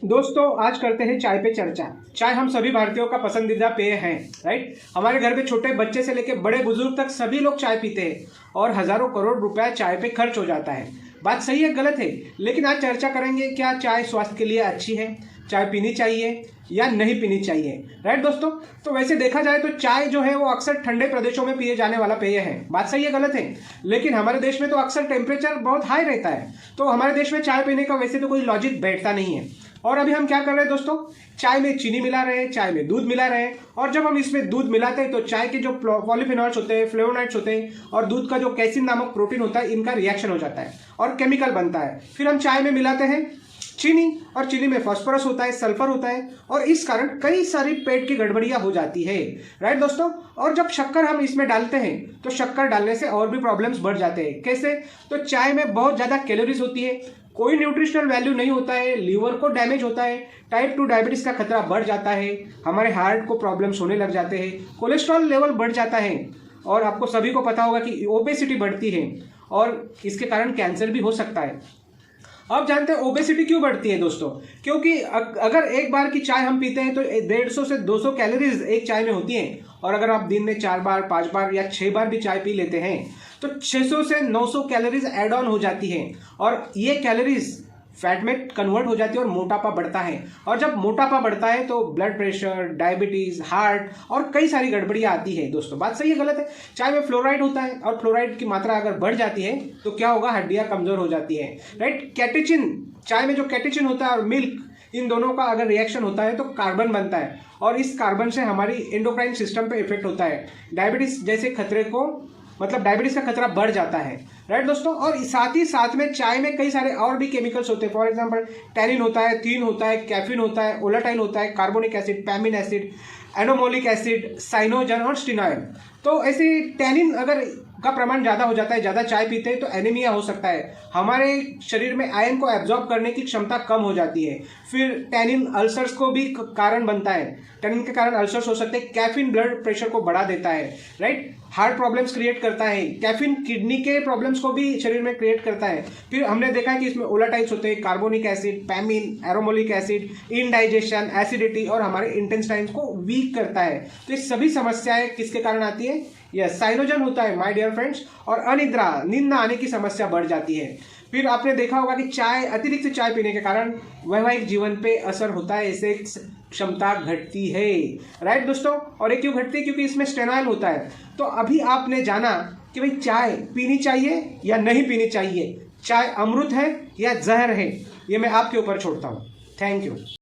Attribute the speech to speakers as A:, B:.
A: दोस्तों आज करते हैं चाय पे चर्चा। चाय हम सभी भारतीयों का पसंदीदा पेय है, राइट। हमारे घर पे छोटे बच्चे से लेकर बड़े बुजुर्ग तक सभी लोग चाय पीते हैं और हजारों करोड़ रुपया चाय पे खर्च हो जाता है। बात सही है गलत है, लेकिन आज चर्चा करेंगे क्या चाय स्वास्थ्य के लिए अच्छी है, चाय पीनी चाहिए या नहीं पीनी चाहिए, राइट दोस्तों। तो वैसे देखा जाए तो चाय जो है वो अक्सर ठंडे प्रदेशों में पिए जाने वाला पेय है। बात सही है गलत है, लेकिन हमारे देश में तो अक्सर टेम्परेचर बहुत हाई रहता है, तो हमारे देश में चाय पीने का वैसे तो कोई लॉजिक बैठता नहीं है। और अभी हम क्या कर रहे हैं दोस्तों, चाय में चीनी मिला रहे हैं, चाय में दूध मिला रहे हैं, और जब हम इसमें दूध मिलाते हैं तो चाय के जो पॉलीफेनॉल्स होते हैं, फ्लेवोनॉइड्स होते हैं और दूध का जो कैसिन नामक प्रोटीन होता है, इनका रिएक्शन हो जाता है और केमिकल बनता है। फिर हम चाय में मिलाते हैं चीनी, और चीनी में फास्फोरस होता है, सल्फर होता है, और इस कारण कई सारी पेट की गड़बड़ियां हो जाती है, राइट दोस्तों। और जब शक्कर हम इसमें डालते हैं तो शक्कर डालने से और भी प्रॉब्लम्स बढ़ जाते हैं। कैसे? तो चाय में बहुत ज़्यादा कैलोरीज होती है, कोई न्यूट्रिशनल वैल्यू नहीं होता है, लीवर को डैमेज होता है, टाइप 2 डायबिटीज का खतरा बढ़ जाता है, हमारे हार्ट को प्रॉब्लम्स होने लग जाते हैं, कोलेस्ट्रॉल लेवल बढ़ जाता है, और आपको सभी को पता होगा कि ओबेसिटी बढ़ती है और इसके कारण कैंसर भी हो सकता है। अब जानते हैं ओबेसिटी क्यों बढ़ती है दोस्तों, क्योंकि अगर एक बार की चाय हम पीते हैं तो 150 से 200 कैलोरीज एक चाय में होती हैं, और अगर आप दिन में 4 बार 5 बार या 6 बार भी चाय पी लेते हैं तो 600 से 900 कैलोरीज ऐड ऑन हो जाती है, और ये कैलोरीज फैट में कन्वर्ट हो जाती है और मोटापा बढ़ता है। और जब मोटापा बढ़ता है तो ब्लड प्रेशर, डायबिटीज, हार्ट और कई सारी गड़बड़ियां आती है दोस्तों। बात सही है गलत है? चाय में फ्लोराइड होता है, और फ्लोराइड की मात्रा अगर बढ़ जाती है तो क्या होगा, हड्डियां कमजोर हो जाती है, राइट। कैटेचिन, चाय में जो कैटेचिन होता है और मिल्क, इन दोनों का अगर रिएक्शन होता है तो कार्बन बनता है, और इस कार्बन से हमारी एंडोक्राइन सिस्टम पे इफेक्ट होता है, डायबिटीज जैसे खतरे को, मतलब डायबिटीज का खतरा बढ़ जाता है, राइट दोस्तों। और साथ ही साथ में चाय में कई सारे और भी केमिकल्स होते हैं, फॉर एग्जांपल टैनिन होता है, थीन होता है, कैफीन होता है, ओलेटाइन होता है, कार्बोनिक एसिड, पैमिन एसिड, एनोमोलिक एसिड, साइनोजन और स्टिनॉयल। तो ऐसे टैनिन अगर का प्रमाण ज़्यादा हो जाता है, ज़्यादा चाय पीते हैं तो एनीमिया हो सकता है, हमारे शरीर में आयरन को एब्जॉर्ब करने की क्षमता कम हो जाती है। फिर टैनिन अल्सर्स को भी कारण बनता है, टैनिन के कारण अल्सर्स हो सकते हैं। कैफीन ब्लड प्रेशर को बढ़ा देता है, राइट, हार्ट प्रॉब्लम्स क्रिएट करता है। कैफीन किडनी के प्रॉब्लम्स को भी शरीर में क्रिएट करता है। फिर हमने देखा है कि इसमें ओलेटाइल्स होते हैं, कार्बोनिक एसिड, पैमिन, एरोमोलिक एसिड, इनडाइजेशन, एसिडिटी, और हमारे इंटेस्टाइन्स को वीक करता है। तो ये सभी समस्याएं किसके कारण आती है? यस, साइनोजन होता है माय डियर फ्रेंड्स, और अनिद्रा, नींद न आने की समस्या बढ़ जाती है। फिर आपने देखा होगा कि चाय, अतिरिक्त चाय पीने के कारण वैवाहिक जीवन पे असर होता है, सेक्स क्षमता घटती है, राइट दोस्तों। और ये क्यों घटती है? क्योंकि इसमें स्टेनॉइल होता है। तो अभी आपने जाना कि भाई चाय पीनी चाहिए या नहीं पीनी चाहिए, चाय अमृत है या जहर है, ये मैं आपके ऊपर छोड़ता हूँ। Thank you.